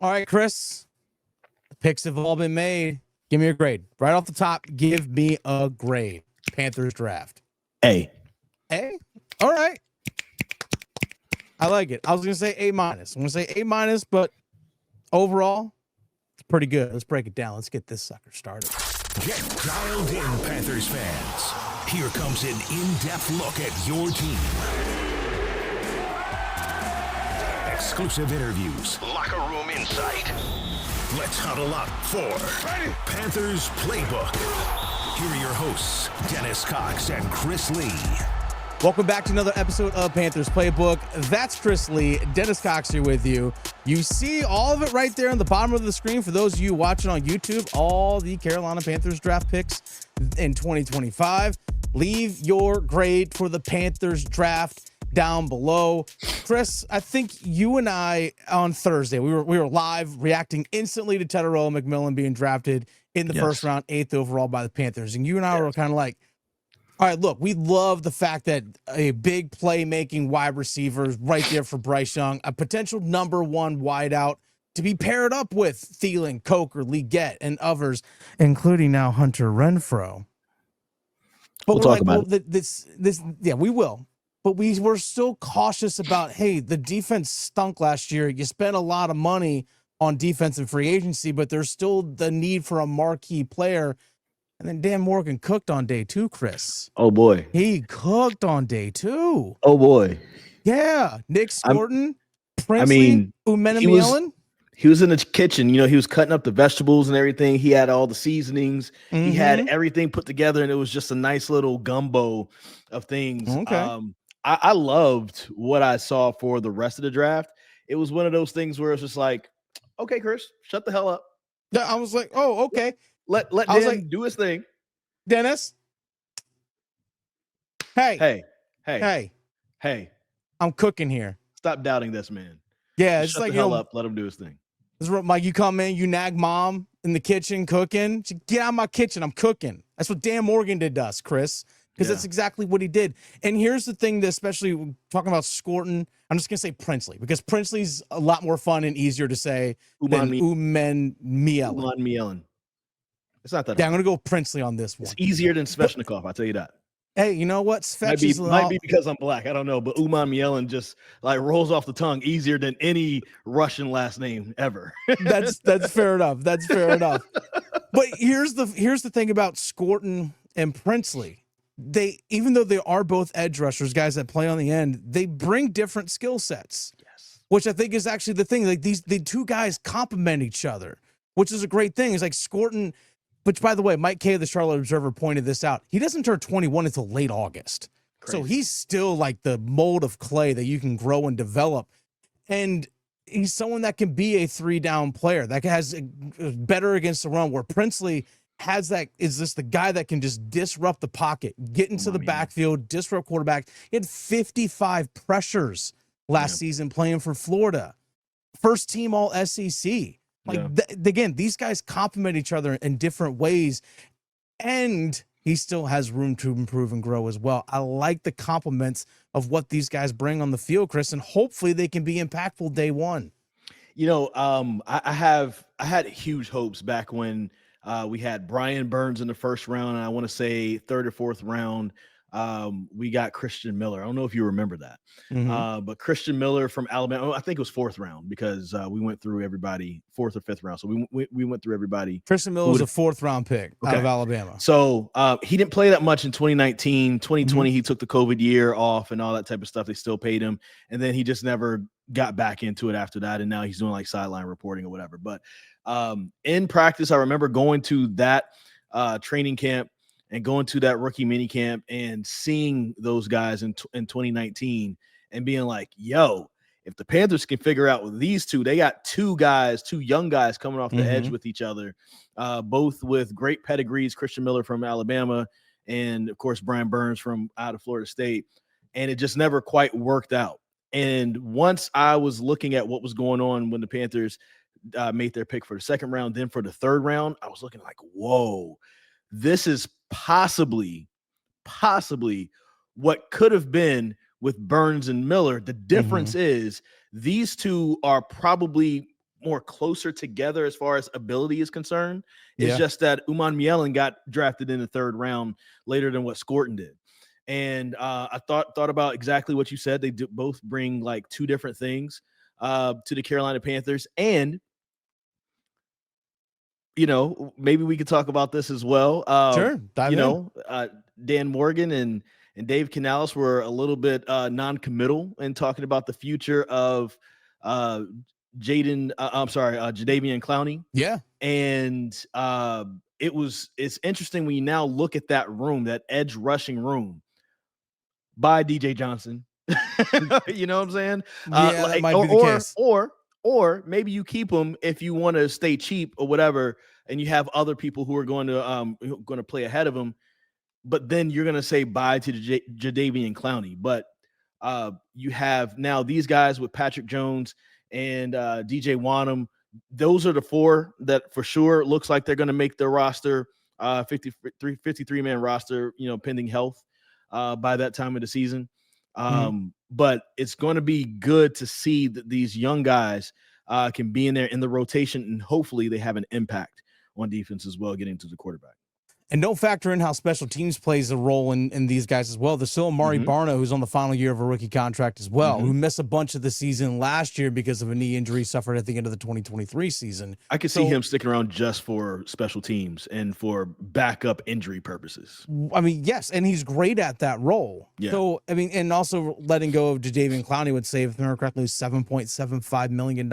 All right, Chris. The picks have all been made. Give me a grade. Right off the top, give me a grade. Panthers draft. A. A? All right. I like it. I was going to say A-. I'm going to say A-, but overall, it's pretty good. Let's break it down. Let's get this sucker started. Get dialed in, Panthers fans. Here comes an in-depth look at your team. Exclusive interviews. Locker room insight. Let's huddle up for Panthers Playbook. Here are your hosts, Dennis Cox and Chris Lea. Welcome back to another episode of Panthers Playbook. That's Chris Lea. Dennis Cox here with you. You see all of it right there on the bottom of the screen. For those of you watching on YouTube, all the Carolina Panthers draft picks in 2025. Leave your grade for the Panthers draft down below. Chris, I think you and I on Thursday, we were live reacting instantly to Tetairoa McMillan being drafted in the first round, 8th overall by the Panthers. And you and I were kind of like, all right, look, we love the fact that a big playmaking wide receiver is right there for Bryce Young, a potential number one wideout to be paired up with Thielen, Coker, Legette, and others, including now Hunter Renfrow. But we'll talk about it. Yeah, we will. But we were still cautious about, hey, the defense stunk last year. You spent a lot of money on defensive free agency, but there's still the need for a marquee player. And then Dan Morgan cooked on day 2, Chris. Oh, boy. He cooked on day 2. Oh, boy. Yeah. Nick Scourton, Princely, Umanmielen. He was in the kitchen. You know, he was cutting up the vegetables and everything. He had all the seasonings. He had everything put together, and it was just a nice little gumbo of things. Okay. I loved what I saw for the rest of the draft. It was one of those things where it's just like, okay, Chris, shut the hell up. Yeah, I was like, oh, okay. Let Dan do his thing. Dennis. Hey. I'm cooking here. Stop doubting this man. Yeah, it's shut like, the hell up. Let him do his thing. This is what, Mike, you come in, you nag mom in the kitchen cooking. She, get out of my kitchen. I'm cooking. That's what Dan Morgan did to us, Chris. Because that's exactly what he did. And here's the thing that, especially talking about Scourton, I'm just going to say Princely, because Princely's a lot more fun and easier to say than Umanmielen. Umanmielen. It's not that hard. I'm going to go Princely on this one. It's easier than Svechnikov, I'll tell you that. Hey, you know what? Might be because I'm black. I don't know. But Umanmielen just like rolls off the tongue easier than any Russian last name ever. That's fair enough. That's fair enough. But here's the thing about Scourton and Princely. They, even though they are both edge rushers, guys that play on the end, they bring different skill sets. Yes. Which I think is actually the thing. Like the two guys complement each other, which is a great thing. It's like Scourton, which, by the way, Mike Kay of the Charlotte Observer pointed this out. He doesn't turn 21 until late August. Crazy. So he's still like the mold of clay that you can grow and develop. And he's someone that can be a 3-down player that has better against the run, where Princely has that, is this the guy that can just disrupt the pocket, get into the backfield, disrupt quarterback. He had 55 pressures last season playing for Florida. First team all SEC. Like, again, these guys complement each other in different ways, and he still has room to improve and grow as well. I like the compliments of what these guys bring on the field, Chris, and hopefully they can be impactful day one. You know, I had huge hopes back when we had Brian Burns in the first round, and I want to say 3rd or 4th round, we got Christian Miller. I don't know if you remember that, but Christian Miller from Alabama. I think it was 4th round because we went through everybody 4th or 5th round. So we went through everybody. Christian Miller was a 4th round pick out of Alabama. So he didn't play that much in 2019. 2020, he took the COVID year off and all that type of stuff. They still paid him, and then he just never got back into it after that. And now he's doing like sideline reporting or whatever. But in practice, I remember going to that training camp and going to that rookie mini camp and seeing those guys in 2019 and being like, yo, if the Panthers can figure out with these two, they got two young guys coming off the edge with each other, both with great pedigrees, Christian Miller from Alabama and, of course, Brian Burns from out of Florida State. And it just never quite worked out. And once I was looking at what was going on when the Panthers made their pick for the 2nd round, then for the 3rd round, I was looking like, whoa, this is possibly what could have been with Burns and Miller. The difference is these two are probably more closer together as far as ability is concerned. It's Yeah. just that Umanmielen got drafted in the 3rd round later than what Scourton did. And I thought about exactly what you said. They both bring like 2 different things to the Carolina Panthers. And, maybe we could talk about this as well. Sure. Dive in. Dan Morgan and Dave Canales were a little bit non-committal in talking about the future of Jadeveon Clowney. Yeah. And it's interesting when you now look at that room, that edge rushing room by DJ Johnson. You know what I'm saying? Yeah, that might be the case. Or maybe you keep him if you want to stay cheap or whatever, and you have other people who are going to play ahead of him. But then you're going to say bye to Jadeveon Clowney. But you have now these guys with Patrick Jones and DJ Wanham. Those are the 4 that for sure looks like they're going to make their roster, 53-man roster, pending health by that time of the season. But it's going to be good to see that these young guys can be in there in the rotation, and hopefully they have an impact on defense as well, getting to the quarterback. And don't factor in how special teams plays a role in these guys as well. There's still Amari Barno, who's on the final year of a rookie contract as well, who missed a bunch of the season last year because of a knee injury suffered at the end of the 2023 season. I could see him sticking around just for special teams and for backup injury purposes. I mean, yes, and he's great at that role. Yeah. So, I mean, and also letting go of Jadeveon Clowney would save, if I remember correctly, $7.75 million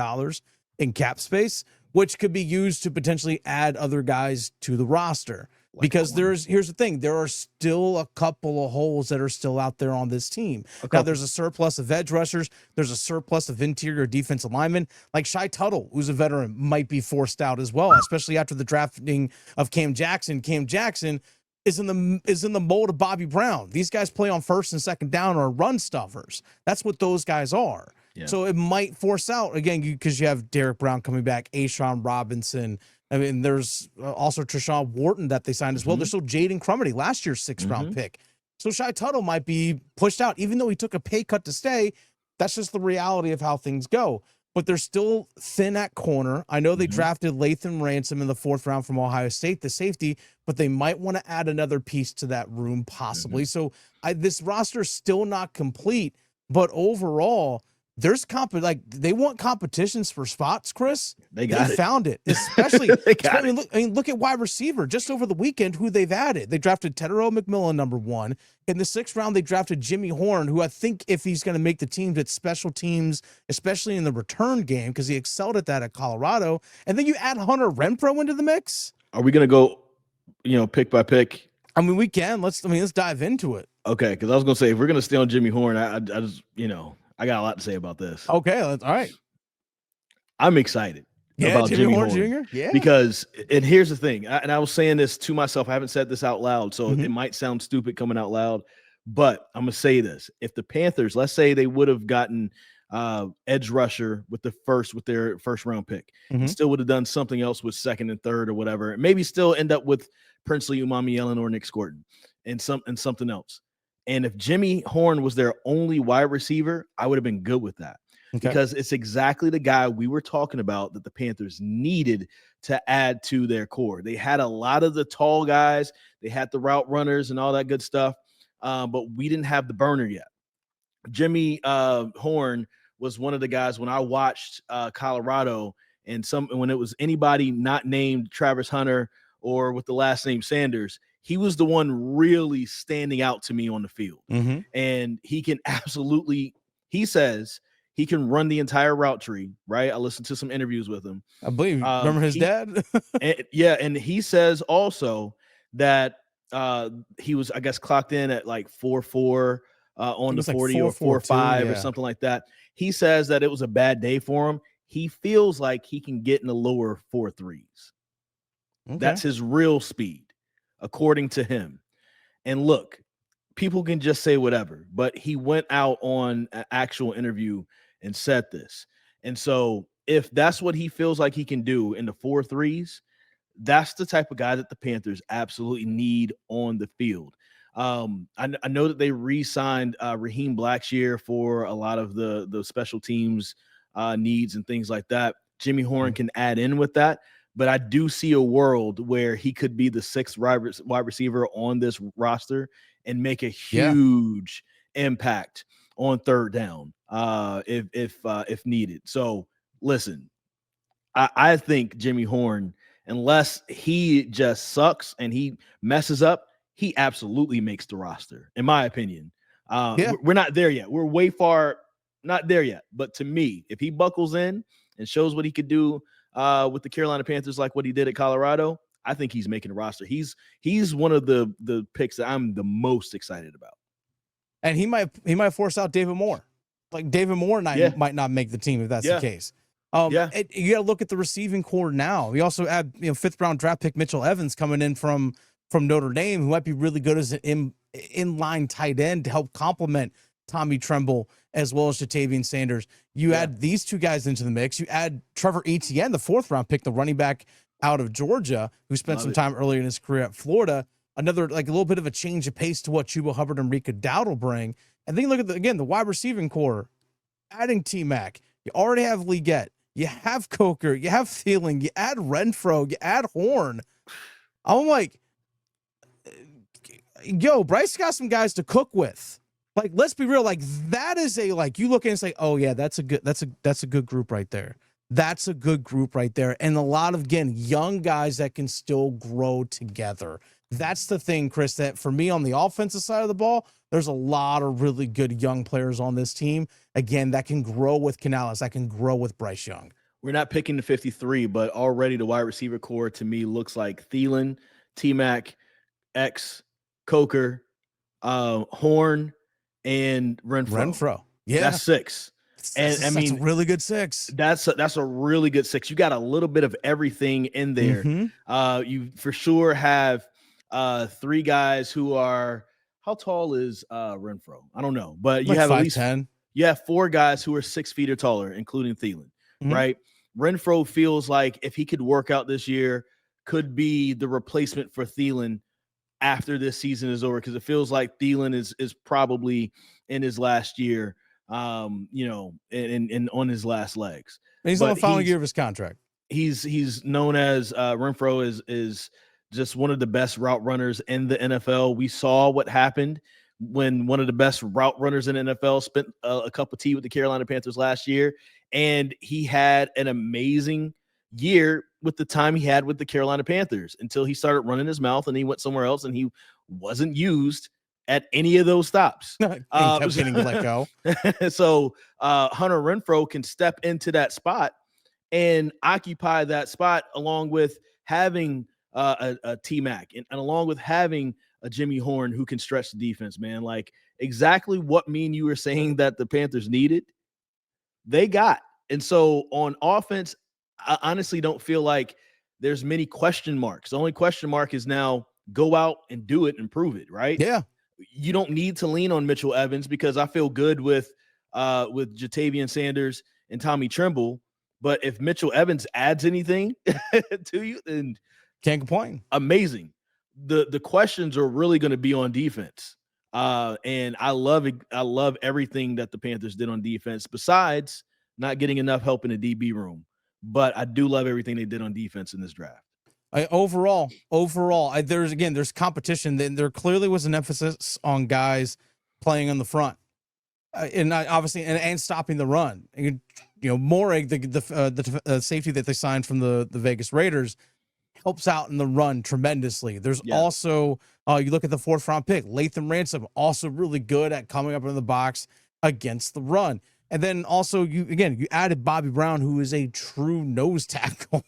in cap space, which could be used to potentially add other guys to the roster. Because here's the thing, there are still a couple of holes that are still out there on this team. Now, there's a surplus of edge rushers. There's a surplus of interior defensive linemen. Like Shai Tuttle, who's a veteran, might be forced out as well, especially after the drafting of Cam Jackson. Cam Jackson is in the mold of Bobby Brown. These guys play on 1st and 2nd down or run stuffers. That's what those guys are. Yeah. So it might force out, again, because you have Derrick Brown coming back, Ashawn Robinson. I mean, there's also Treshawn Wharton that they signed as well. There's still Jaden Crumity, last year's 6th-round pick. So Shai Tuttle might be pushed out, even though he took a pay cut to stay. That's just the reality of how things go. But they're still thin at corner. I know they drafted Lathan Ransom in the 4th round from Ohio State, the safety, but they might want to add another piece to that room possibly. So this roster is still not complete, but overall, there's they want competitions for spots, Chris. They found it, especially. Look at wide receiver. Just over the weekend, who they've added. They drafted Tetairoa McMillan, number 1. In the 6th round, they drafted Jimmy Horn, who I think if he's going to make the teams at special teams, especially in the return game, because he excelled at that at Colorado. And then you add Hunter Renfrow into the mix. Are we going to go, pick by pick? I mean, we can. Let's dive into it. Okay, because I was going to say, if we're going to stay on Jimmy Horn, I just, I got a lot to say about this. Okay, all right. I'm excited about Jimmy Horn Jr. Yeah, because, and here's the thing, and I was saying this to myself. I haven't said this out loud, so it might sound stupid coming out loud, but I'm gonna say this: if the Panthers, let's say they would have gotten edge rusher with their 1st round pick, still would have done something else with 2nd and 3rd or whatever, maybe still end up with Princely Umanmielen or Nick Scourton and something else. And if Jimmy Horn was their only wide receiver, I would have been good with that. Because it's exactly the guy we were talking about that the Panthers needed to add to their core. They had a lot of the tall guys. They had the route runners and all that good stuff, but we didn't have the burner yet. Jimmy Horn was one of the guys when I watched Colorado and when it was anybody not named Travis Hunter or with the last name Sanders, he was the one really standing out to me on the field. And he can he says he can run the entire route tree, right? I listened to some interviews with him. I believe, remember his dad? And he says also that he was, I guess, clocked in at like 4.4 on the 40 or 4.5 or something like that. He says that it was a bad day for him. He feels like he can get in the lower 4.3s. That's his real speed, according to him. And look, people can just say whatever, but he went out on an actual interview and said this. And so if that's what he feels like he can do in the 4.3s, that's the type of guy that the Panthers absolutely need on the field. I know that they re-signed Raheem Blackshear for a lot of the special teams needs and things like that. Jimmy Horn can add in with that. But I do see a world where he could be the sixth wide receiver on this roster and make a huge impact on third down if needed. So listen, I think Jimmy Horn, unless he just sucks and he messes up, he absolutely makes the roster, in my opinion. We're not there yet. We're way far not there yet. But to me, if he buckles in and shows what he could do with the Carolina Panthers, like what he did at Colorado, I think he's making the roster. He's one of the picks that I'm the most excited about. And he might force out David Moore. Like David Moore might not make the team if that's the case. You got to look at the receiving core now. We also have fifth round draft pick Mitchell Evans coming in from Notre Dame, who might be really good as an inline tight end to help complement Tommy Tremble as well as Jadeveon Sanders. You add these two guys into the mix. You add Trevor Etienne, the fourth round pick, the running back out of Georgia, who spent some time earlier in his career at Florida. Another, like a little bit of a change of pace to what Chuba Hubbard and Rika Dowd will bring. And then you look at the wide receiving core, adding T-Mac. You already have Legette. You have Coker. You have Thielen. You add Renfrow. You add Horn. I'm like, yo, Bryce got some guys to cook with. Like, let's be real. Like, that is you look at it and say, oh yeah, that's a good group right there. That's a good group right there. And a lot of, again, young guys that can still grow together. That's the thing, Chris, that for me on the offensive side of the ball, there's a lot of really good young players on this team, again, that can grow with Canales, that can grow with Bryce Young. We're not picking the 53, but already the wide receiver core to me looks like Thielen, T-Mac, X, Coker, Horn, and Renfrow. Yeah. That's six. And I mean, that's a really good six. That's a really good six. You got a little bit of everything in there. Mm-hmm. You for sure have three guys who are, how tall is Renfrow? I don't know, but you have 5'10". at least you have four guys who are 6 feet or taller, including Thielen, right? Renfrow feels like if he could work out this year, could be the replacement for Thielen after this season is over, because it feels like Thielen is probably in his last year, and on his last legs. And he's on the final year of his contract. He's known as Renfrow is just one of the best route runners in the NFL. We saw what happened when one of the best route runners in the NFL spent a cup of tea with the Carolina Panthers last year, and he had an amazing year with the time he had with the Carolina Panthers until he started running his mouth and he went somewhere else and he wasn't used at any of those stops. Kept getting let go. So Hunter Renfrow can step into that spot and occupy that spot along with having a T-Mac and along with having a Jimmy Horn who can stretch the defense, man. Like exactly what me and you were saying that the Panthers needed, they got. And so on offense, I honestly don't feel like there's many question marks. The only question mark is now go out and do it and prove it, right? Yeah. You don't need to lean on Mitchell Evans because I feel good with Jadeveon Sanders and Tommy Tremble. But if Mitchell Evans adds anything to you, then can't complain. Amazing. The questions are really going to be on defense. And I love it. I love everything that the Panthers did on defense, besides not getting enough help in the DB room. But I do love everything they did on defense in this draft. Overall, there's competition. There clearly was an emphasis on guys playing on the front, and obviously, and stopping the run. Morrig, the safety that they signed from the Vegas Raiders, helps out in the run tremendously. There's also you look at the fourth round pick, Lathan Ransom, also really good at coming up in the box against the run. And then also you added Bobby Brown, who is a true nose tackle.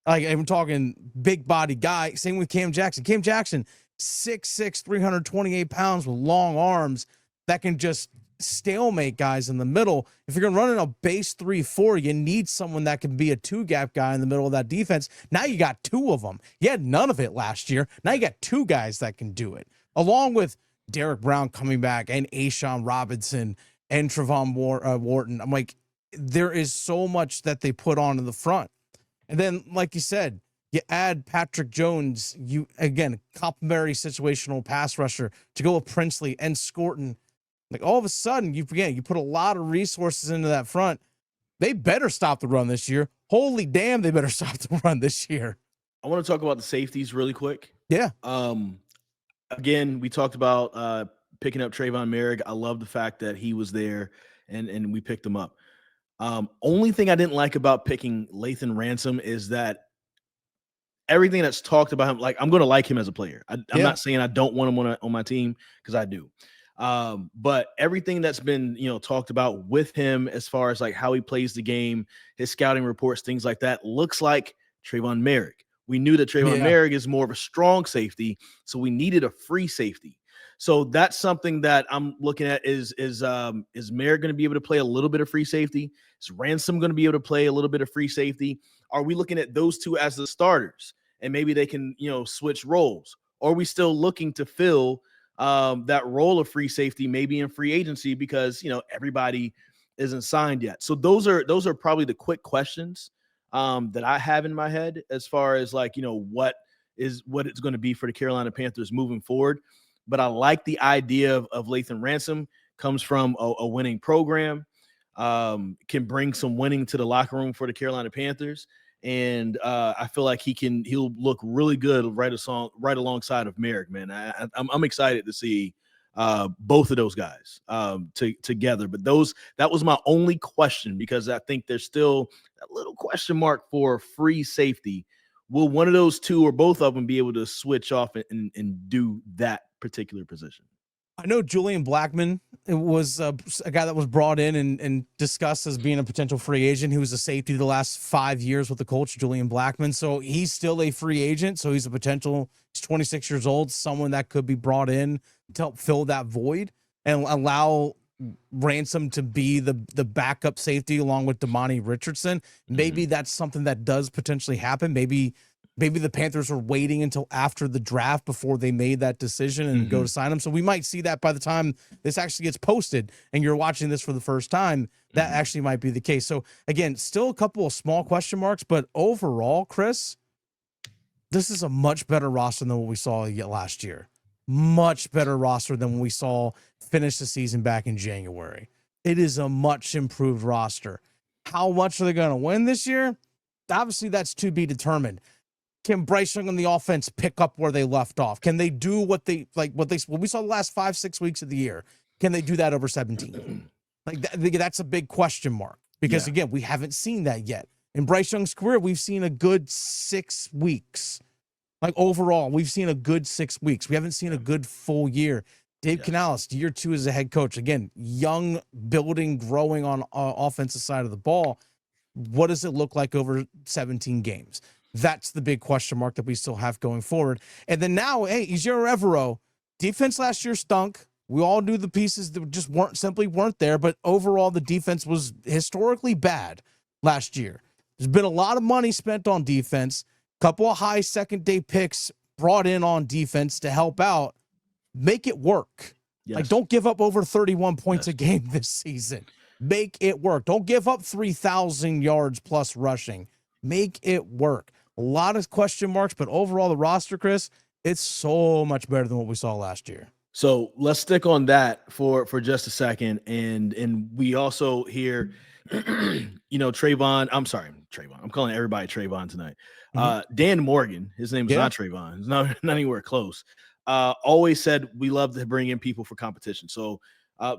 Like I'm talking big body guy. Same with Cam Jackson. Cam Jackson, 6'6", 328 pounds with long arms that can just stalemate guys in the middle. If you're gonna run in a base 3-4, you need someone that can be a 2-gap guy in the middle of that defense. Now you got two of them. You had none of it last year. Now you got two guys that can do it, along with Derrick Brown coming back and Ashawn Robinson and Trevon Wharton. I'm like, there is so much that they put on in the front. And then, like you said, you add Patrick Jones, complimentary situational pass rusher to go with Princely and Scourton. Like all of a sudden, you put a lot of resources into that front. They better stop the run this year, holy damn, they better stop the run this year. I want to talk about the safeties really quick. Yeah. Again, we talked about picking up Trayvon Merrick. I love the fact that he was there and we picked him up. Only thing I didn't like about picking Lathan Ransom is that everything that's talked about him, like I'm going to like him as a player. I'm not saying I don't want him on my team, because I do. But everything that's been, talked about with him as far as like how he plays the game, his scouting reports, things like that, looks like Trayvon Merrick. We knew that Trayvon Merrick is more of a strong safety, so we needed a free safety. So that's something that I'm looking at is Merrick going to be able to play a little bit of free safety? Is Ransom going to be able to play a little bit of free safety? Are we looking at those two as the starters and maybe they can, switch roles? Or are we still looking to fill that role of free safety, maybe in free agency, because, everybody isn't signed yet? So those are probably the quick questions that I have in my head as far as like, what it's going to be for the Carolina Panthers moving forward. But I like the idea of Lathan Ransom, comes from a winning program, can bring some winning to the locker room for the Carolina Panthers. And I feel like he'll look really good right alongside of Merrick, man. I'm excited to see both of those guys together. But that was my only question, because I think there's still a little question mark for free safety. Will one of those two or both of them be able to switch off and do that particular position? I know Julian Blackmon was a guy that was brought in and discussed as being a potential free agent. He was a safety the last 5 years with the Colts, Julian Blackmon. So he's still a free agent. So he's a potential, he's 26 years old, someone that could be brought in to help fill that void and allow Ransom to be the backup safety along with Damani Richardson. Maybe that's something that does potentially happen. Maybe the Panthers were waiting until after the draft before they made that decision and go to sign him. So we might see that by the time this actually gets posted and you're watching this for the first time. That actually might be the case. So again, still a couple of small question marks, but overall, Chris, this is a much better roster than what we saw last year. Much better roster than we saw finish the season back in January. It is a much improved roster. How much are they going to win this year? Obviously, that's to be determined. Can Bryce Young on the offense pick up where they left off? Can they do what we saw the last 5-6 weeks of the year? Can they do that over 17? That's a big question mark, because again, we haven't seen that yet. In Bryce Young's career, we've seen a good 6 weeks. Like overall, we've seen a good 6 weeks. We haven't seen a good full year. Dave Canales, year 2 as a head coach. Again, young, building, growing on offensive side of the ball. What does it look like over 17 games? That's the big question mark that we still have going forward. And then now, hey, Evero, defense last year stunk. We all knew the pieces that just weren't there, but overall the defense was historically bad last year. There's been a lot of money spent on defense. Couple of high second-day picks brought in on defense to help out. Make it work. Yes. Like, don't give up over 31 points a game this season. Make it work. Don't give up 3,000 yards plus rushing. Make it work. A lot of question marks, but overall the roster, Chris, it's so much better than what we saw last year. So let's stick on that for just a second. And we also hear, Trayvon. I'm sorry, Trayvon. I'm calling everybody Trayvon tonight. Dan Morgan, his name is not Trayvon. It's not anywhere close. Always said we love to bring in people for competition. So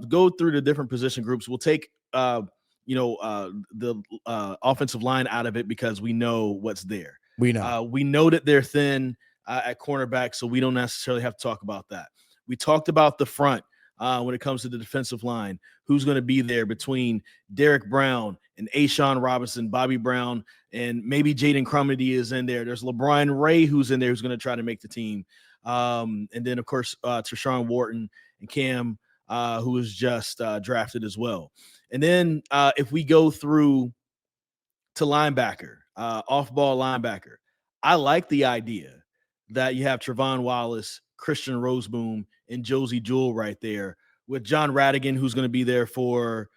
go through the different position groups. We'll take the offensive line out of it because we know what's there. We know that they're thin at cornerback, so we don't necessarily have to talk about that. We talked about the front when it comes to the defensive line. Who's going to be there between Derrick Brown and Ashawn Robinson, Bobby Brown, and maybe Jaden Crumedy is in there. There's LeBron Ray who's in there who's going to try to make the team. And then, of course, Tershawn Wharton and Cam, who was just drafted as well. And then if we go through to linebacker, off-ball linebacker, I like the idea that you have Trevon Wallace, Christian Roseboom, and Josie Jewell right there with John Radigan, who's going to be there for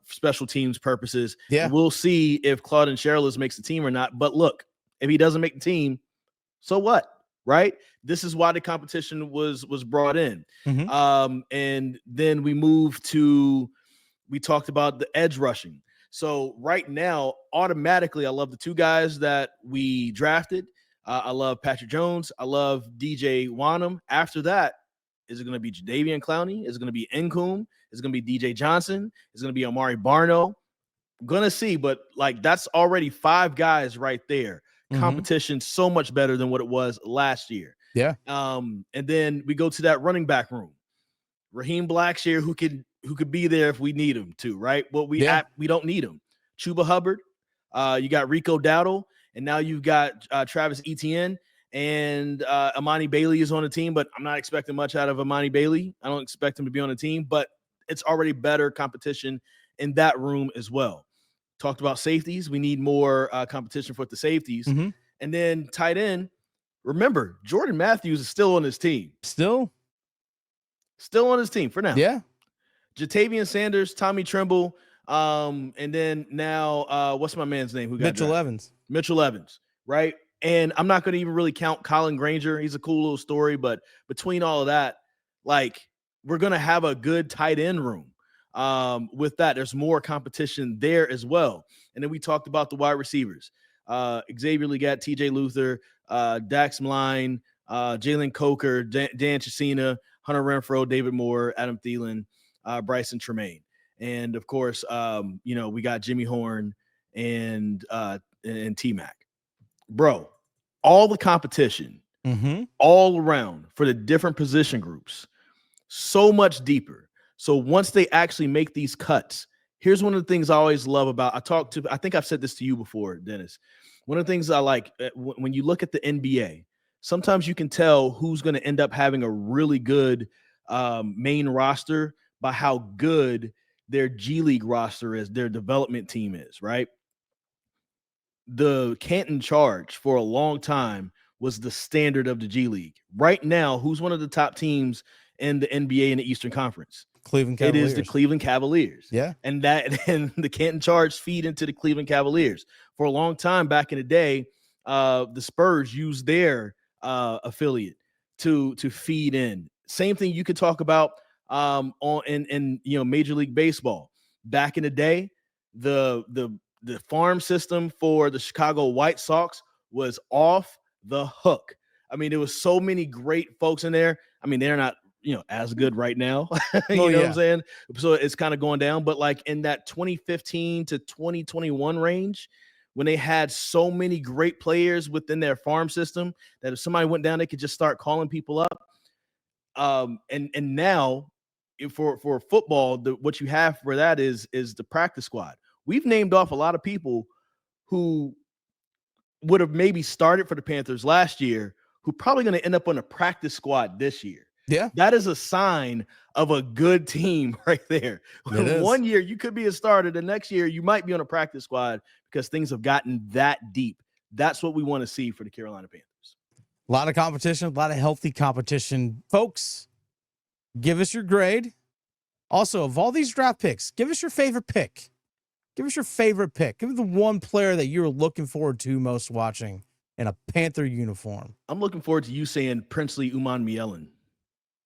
special teams purposes. Yeah. We'll see if Claudin Sherrills makes the team or not. But look, if he doesn't make the team, so what, right? This is why the competition was brought in. And then we talked about the edge rushing. So right now automatically, I love the two guys that we drafted. I love Patrick Jones. I love DJ Wanham. After that, is it going to be Jadeveon Clowney? Is it going to be Nkum? Is it going to be DJ Johnson? Is it going to be Amari Barno? I'm going to see, but like that's already 5 guys right there. Competition so much better than what it was last year. Yeah. And then we go to that running back room. Raheem Blackshear, who could be there if we need him to, right? But we don't need him. Chuba Hubbard, you got Rico Dowdle, and now you've got Travis Etienne, and Amani Bailey is on the team, but I'm not expecting much out of Amani Bailey. I don't expect him to be on the team, but it's already better competition in that room as well. Talked about safeties. We need more competition for the safeties. And then tight end, remember, Jordan Matthews is still on his team. Still on his team for now. Yeah. Jatavian Sanders, Tommy Tremble, and then now what's my man's name? Who got Mitchell drafted? Evans. Mitchell Evans, right? And I'm not going to even really count Colin Granger. He's a cool little story, but between all of that, like we're going to have a good tight end room. With that, there's more competition there as well. And then we talked about the wide receivers. Xavier Legette, TJ Luther, Dax Mline, Jalen Coker, Dan Chisena, Hunter Renfrow, David Moore, Adam Thielen, Bryce and Tremaine. And of course, we got Jimmy Horn and T-Mac. Bro, all the competition all around for the different position groups, so much deeper. So once they actually make these cuts, here's one of the things I always love about, I think I've said this to you before, Dennis. One of the things I like when you look at the NBA, sometimes you can tell who's going to end up having a really good main roster by how good their G League roster is, their development team is, right? The Canton Charge for a long time was the standard of the G League. Right now, who's one of the top teams in the NBA in the Eastern Conference? Cleveland Cavaliers. It is the Cleveland Cavaliers. Yeah. And the Canton Charge feed into the Cleveland Cavaliers. For a long time back in the day, the Spurs used their affiliate to feed in. Same thing you could talk about in Major League Baseball. Back in the day, the farm system for the Chicago White Sox was off the hook. I mean, there was so many great folks in there. I mean, they're not as good right now. You know what I'm saying? So it's kind of going down. But like in that 2015 to 2021 range, when they had so many great players within their farm system that if somebody went down, they could just start calling people up. And now for football, what you have for that is the practice squad. We've named off a lot of people who would have maybe started for the Panthers last year, who probably going to end up on a practice squad this year. Yeah. That is a sign of a good team right there. One year you could be a starter. The next year you might be on a practice squad because things have gotten that deep. That's what we want to see for the Carolina Panthers. A lot of competition, a lot of healthy competition. Folks, give us your grade. Also, of all these draft picks, give us your favorite pick. Give us your favorite pick. Give me the one player that you're looking forward to most watching in a Panther uniform. I'm looking forward to you saying Princely Umanmielen.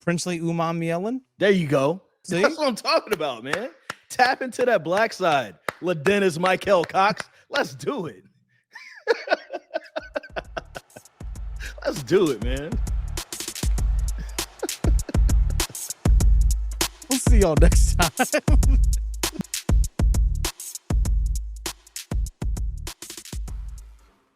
Princely Umanmielen? There you go. See? That's what I'm talking about, man. Tap into that black side. LaDennis Michael Cox. Let's do it. Let's do it, man. We'll see y'all next time.